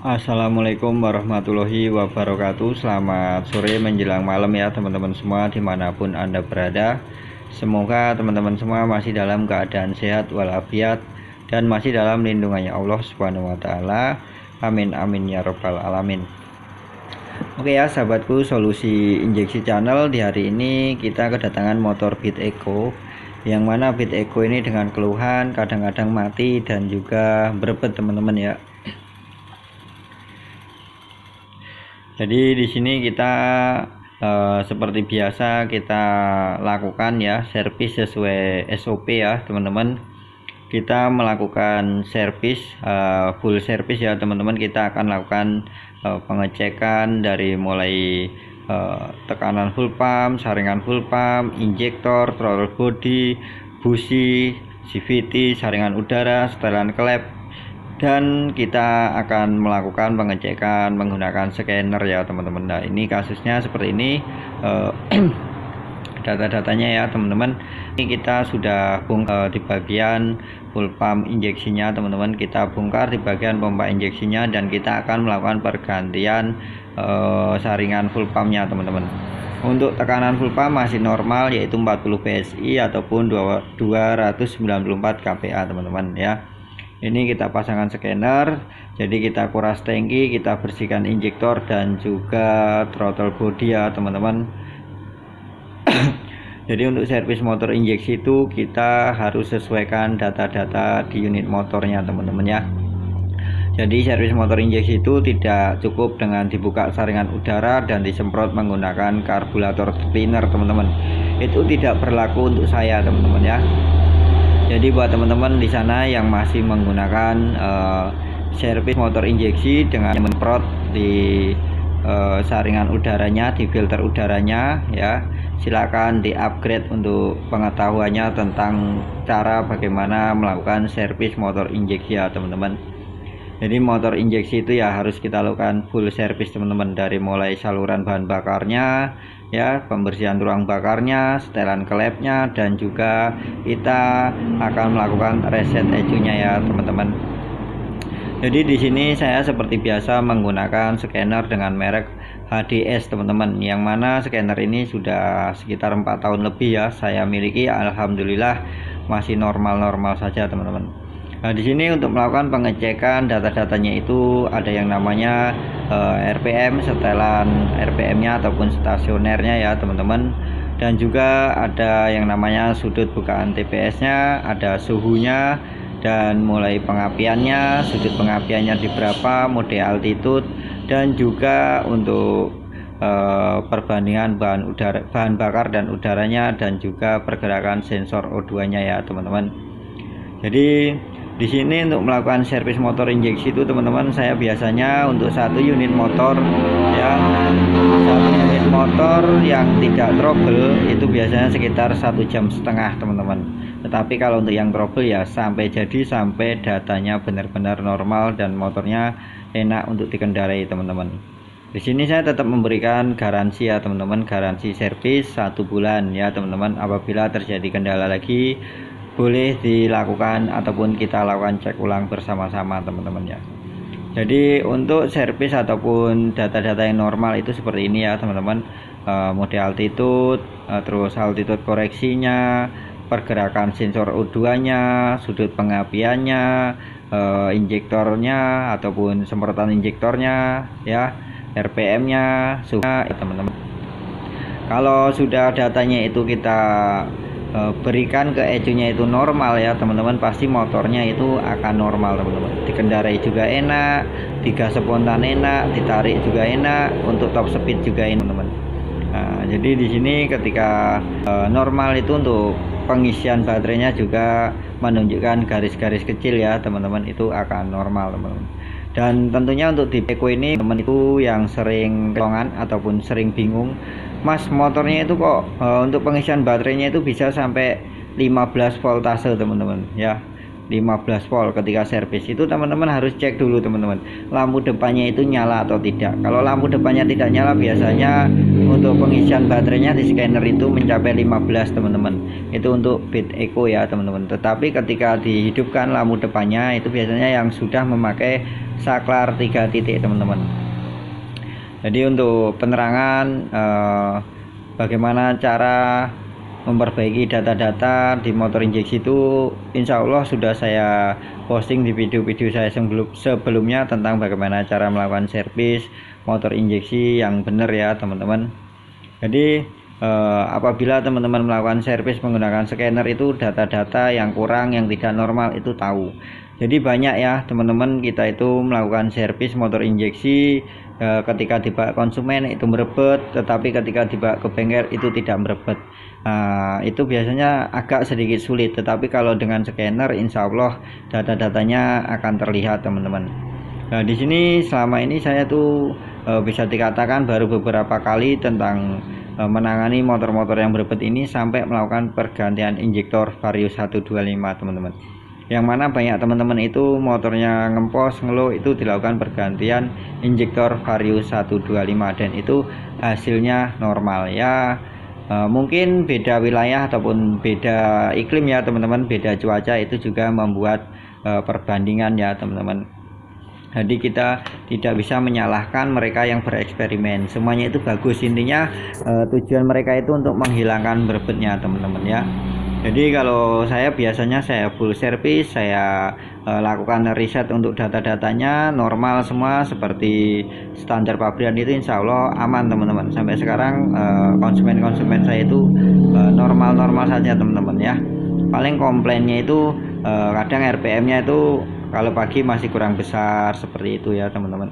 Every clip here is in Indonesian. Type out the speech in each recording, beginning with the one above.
Assalamualaikum warahmatullahi wabarakatuh. Selamat sore menjelang malam ya teman-teman semua dimanapun Anda berada. Semoga teman-teman semua masih dalam keadaan sehat walafiat dan masih dalam lindungannya Allah Subhanahu wa taala. Amin amin ya robbal alamin. Oke ya sahabatku, solusi injeksi channel di hari ini kita kedatangan motor Beat Eco, yang mana Beat Eco ini dengan keluhan kadang-kadang mati dan juga berebet teman-teman ya. Jadi di sini kita seperti biasa kita lakukan ya servis sesuai SOP ya teman-teman. Kita melakukan servis full servis ya teman-teman. Kita akan lakukan pengecekan dari mulai tekanan full pump, saringan full pump, injektor, throttle body, busi, CVT, saringan udara, setelan klep, dan kita akan melakukan pengecekan menggunakan scanner ya teman-teman. Nah ini kasusnya seperti ini, data-datanya ya teman-teman. Ini kita sudah bongkar di bagian full pump injeksinya teman-teman, kita bongkar di bagian pompa injeksinya, dan kita akan melakukan pergantian saringan full pumpnya teman-teman. Untuk tekanan full pump masih normal, yaitu 40 PSI ataupun 294 kPa teman-teman ya. Ini kita pasangkan scanner, jadi kita kuras tangki, kita bersihkan injektor dan juga throttle body ya teman-teman. Jadi untuk servis motor injeksi itu kita harus sesuaikan data-data di unit motornya teman-teman ya. Jadi servis motor injeksi itu tidak cukup dengan dibuka saringan udara dan disemprot menggunakan karburator cleaner teman-teman. Itu tidak berlaku untuk saya teman-teman ya. Jadi buat teman-teman di sana yang masih menggunakan servis motor injeksi dengan menyemprot di saringan udaranya, di filter udaranya ya, silakan di-upgrade untuk pengetahuannya tentang cara bagaimana melakukan servis motor injeksi ya teman-teman. Jadi motor injeksi itu ya harus kita lakukan full service teman-teman, dari mulai saluran bahan bakarnya ya, pembersihan ruang bakarnya, setelan klepnya, dan juga kita akan melakukan reset ECU-nya ya teman-teman. Jadi di sini saya seperti biasa menggunakan scanner dengan merek HDS teman-teman, yang mana scanner ini sudah sekitar 4 tahun lebih ya saya miliki. Alhamdulillah masih normal-normal saja teman-teman. Nah di sini untuk melakukan pengecekan data-datanya itu ada yang namanya RPM, setelan RPM-nya ataupun stasionernya ya teman-teman, dan juga ada yang namanya sudut bukaan TPS-nya, ada suhunya, dan mulai pengapiannya, sudut pengapiannya di berapa, mode altitude, dan juga untuk perbandingan bahan bakar dan udaranya, dan juga pergerakan sensor O2-nya ya teman-teman. Jadi di sini untuk melakukan servis motor injeksi itu teman-teman, saya biasanya untuk satu unit motor ya, satu unit motor yang tidak trouble itu biasanya sekitar 1,5 jam teman-teman. Tetapi kalau untuk yang trouble ya sampai datanya benar-benar normal dan motornya enak untuk dikendarai teman-teman. Di sini saya tetap memberikan garansi ya teman-teman, garansi servis 1 bulan ya teman-teman. Apabila terjadi kendala lagi boleh dilakukan ataupun kita lakukan cek ulang bersama-sama teman-teman ya. Jadi untuk servis ataupun data-data yang normal itu seperti ini ya teman-teman, mode altitude, terus altitude koreksinya, pergerakan sensor O2 nya, sudut pengapiannya, injektornya ataupun semprotan injektornya ya, RPM nya, suhunya ya teman-teman. Kalau sudah datanya itu kita berikan ke ECU-nya itu normal ya teman-teman, pasti motornya itu akan normal teman-teman, dikendarai juga enak, digas spontan enak, ditarik juga enak, untuk top speed juga enak teman-teman. Nah, jadi di sini ketika normal itu untuk pengisian baterainya juga menunjukkan garis-garis kecil ya teman-teman, itu akan normal teman-teman. Dan tentunya untuk di Eco ini teman itu yang sering kelongan ataupun sering bingung, Mas motornya itu kok untuk pengisian baterainya itu bisa sampai 15 voltase teman-teman ya. 15 volt ketika servis. Itu teman-teman harus cek dulu teman-teman, lampu depannya itu nyala atau tidak. Kalau lampu depannya tidak nyala, biasanya untuk pengisian baterainya di scanner itu mencapai 15 teman-teman. Itu untuk bit echo ya teman-teman. Tetapi ketika dihidupkan lampu depannya itu biasanya yang sudah memakai saklar 3 titik teman-teman. Jadi untuk penerangan bagaimana cara memperbaiki data-data di motor injeksi itu, insya Allah sudah saya posting di video-video saya sebelumnya tentang bagaimana cara melakukan servis motor injeksi yang benar ya teman-teman. Jadi apabila teman-teman melakukan servis menggunakan scanner itu, data-data yang kurang, yang tidak normal itu tahu. Jadi banyak ya teman-teman, kita itu melakukan servis motor injeksi, ketika dibawa konsumen itu merebet, tetapi ketika dibawa ke bengkel itu tidak merebet. Itu biasanya agak sedikit sulit, tetapi kalau dengan scanner insya Allah data-datanya akan terlihat teman-teman. Nah di sini selama ini saya tuh bisa dikatakan baru beberapa kali tentang menangani motor-motor yang berebet ini sampai melakukan pergantian injektor Varius 125 teman-teman. Yang mana banyak teman-teman itu motornya ngempos, ngeluh, itu dilakukan pergantian injektor Varius 125 dan itu hasilnya normal ya. Mungkin beda wilayah ataupun beda iklim ya teman-teman, beda cuaca itu juga membuat perbandingan ya teman-teman. Jadi kita tidak bisa menyalahkan mereka yang bereksperimen, semuanya itu bagus, intinya tujuan mereka itu untuk menghilangkan berebetnya teman-teman ya. Jadi kalau saya biasanya saya full service, saya lakukan riset untuk data-datanya normal semua seperti standar pabrikan, itu insya Allah aman teman-teman. Sampai sekarang konsumen-konsumen saya itu normal-normal saja teman-teman ya. Paling komplainnya itu kadang RPM-nya itu kalau pagi masih kurang besar seperti itu ya teman-teman.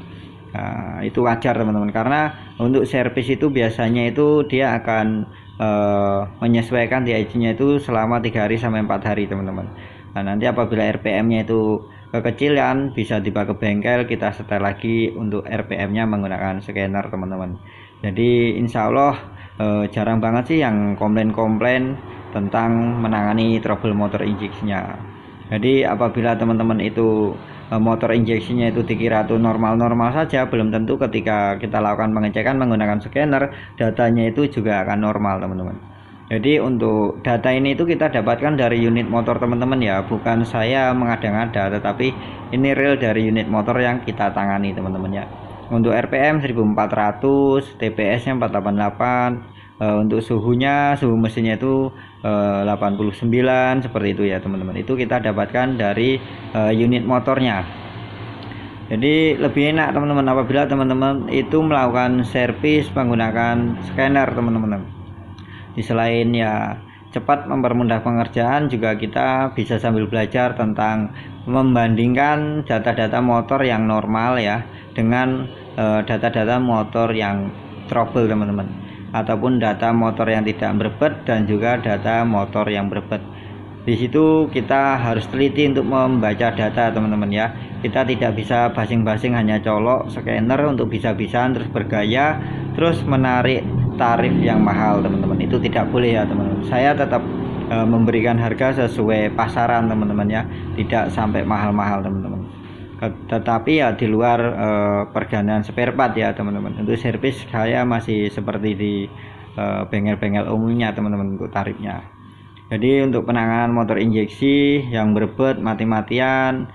Itu wajar teman-teman, karena untuk servis itu biasanya itu dia akan menyesuaikan TIG-nya itu selama 3 hari sampai 4 hari teman-teman. Nah nanti apabila RPM-nya itu kekecilan bisa dibawa ke bengkel, kita setel lagi untuk RPM-nya menggunakan scanner teman-teman. Jadi insya Allah jarang banget sih yang komplain-komplain tentang menangani trouble motor injeksinya. Jadi apabila teman-teman itu motor injeksinya itu dikira tuh normal-normal saja, belum tentu ketika kita lakukan pengecekan menggunakan scanner datanya itu juga akan normal teman-teman. Jadi untuk data ini itu kita dapatkan dari unit motor teman-teman ya, bukan saya mengada-ngada, tetapi ini real dari unit motor yang kita tangani teman-teman ya. Untuk RPM 1400, TPS nya 488, untuk suhu mesinnya itu 89 seperti itu ya teman-teman. Itu kita dapatkan dari unit motornya. Jadi lebih enak teman-teman apabila teman-teman itu melakukan servis menggunakan scanner teman-teman. Di selain ya cepat mempermudah pengerjaan, juga kita bisa sambil belajar tentang membandingkan data-data motor yang normal ya dengan data-data motor yang trouble teman-teman, ataupun data motor yang tidak berebet dan juga data motor yang berebet. Di situ kita harus teliti untuk membaca data teman-teman ya. Kita tidak bisa basing-basing hanya colok scanner untuk bisa-bisaan terus bergaya terus menarik tarif yang mahal teman-teman. Itu tidak boleh ya teman-teman. Saya tetap memberikan harga sesuai pasaran teman-teman ya, tidak sampai mahal-mahal teman-teman. Tetapi ya di luar pergantian spare part ya teman-teman. Untuk servis saya masih seperti di bengkel-bengkel umumnya teman-teman untuk tarifnya. Jadi untuk penanganan motor injeksi yang berebet mati-matian,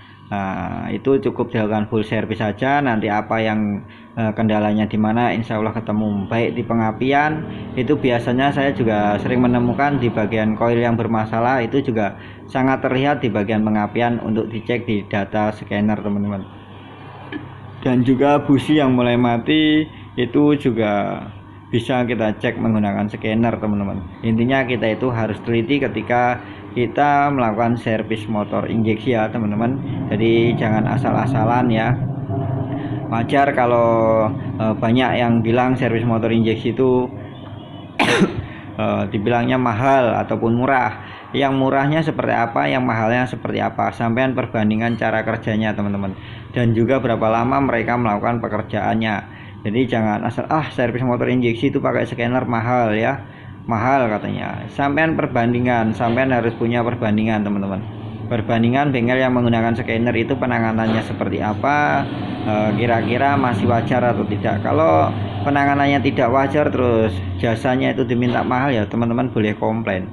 itu cukup dilakukan full service saja. Nanti apa yang kendalanya di mana insya Allah ketemu. Baik di pengapian itu biasanya saya juga sering menemukan di bagian koil yang bermasalah, itu juga sangat terlihat di bagian pengapian untuk dicek di data scanner teman-teman. Dan juga busi yang mulai mati itu juga bisa kita cek menggunakan scanner teman-teman. Intinya kita itu harus teliti ketika kita melakukan servis motor injeksi ya teman-teman. Jadi jangan asal-asalan ya. Wajar kalau banyak yang bilang servis motor injeksi itu dibilangnya mahal ataupun murah. Yang murahnya seperti apa, yang mahalnya seperti apa, sampean perbandingan cara kerjanya teman-teman, dan juga berapa lama mereka melakukan pekerjaannya. Jadi jangan asal servis motor injeksi itu pakai scanner mahal ya, mahal katanya. Sampean perbandingan, sampean harus punya perbandingan teman-teman. Perbandingan bengkel yang menggunakan scanner itu penanganannya seperti apa, kira-kira masih wajar atau tidak. Kalau penanganannya tidak wajar terus jasanya itu diminta mahal, ya teman-teman boleh komplain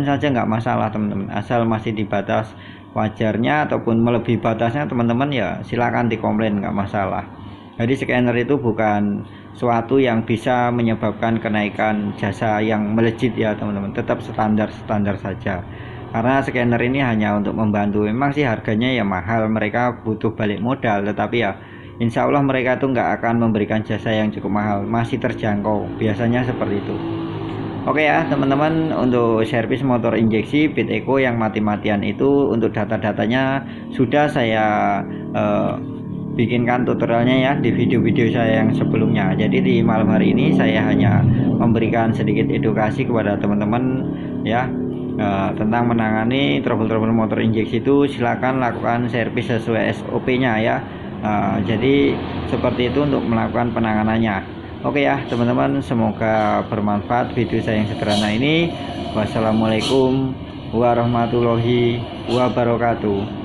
saja, nggak masalah teman-teman, asal masih di batas wajarnya ataupun melebihi batasnya teman-teman, ya silakan dikomplain, nggak masalah. Jadi scanner itu bukan suatu yang bisa menyebabkan kenaikan jasa yang melejit ya teman-teman, tetap standar saja. Karena scanner ini hanya untuk membantu, memang sih harganya ya mahal, mereka butuh balik modal, tetapi ya insya Allah mereka tuh nggak akan memberikan jasa yang cukup mahal, masih terjangkau, biasanya seperti itu. Oke ya teman-teman, untuk servis motor injeksi Biteco yang mati-matian itu untuk data-datanya sudah saya bikinkan tutorialnya ya di video-video saya yang sebelumnya. Jadi di malam hari ini saya hanya memberikan sedikit edukasi kepada teman-teman ya, tentang menangani trouble motor injeksi itu. Silakan lakukan servis sesuai SOP-nya ya. Jadi seperti itu untuk melakukan penanganannya. Oke ya teman-teman, semoga bermanfaat video saya yang sederhana ini. Wassalamualaikum warahmatullahi wabarakatuh.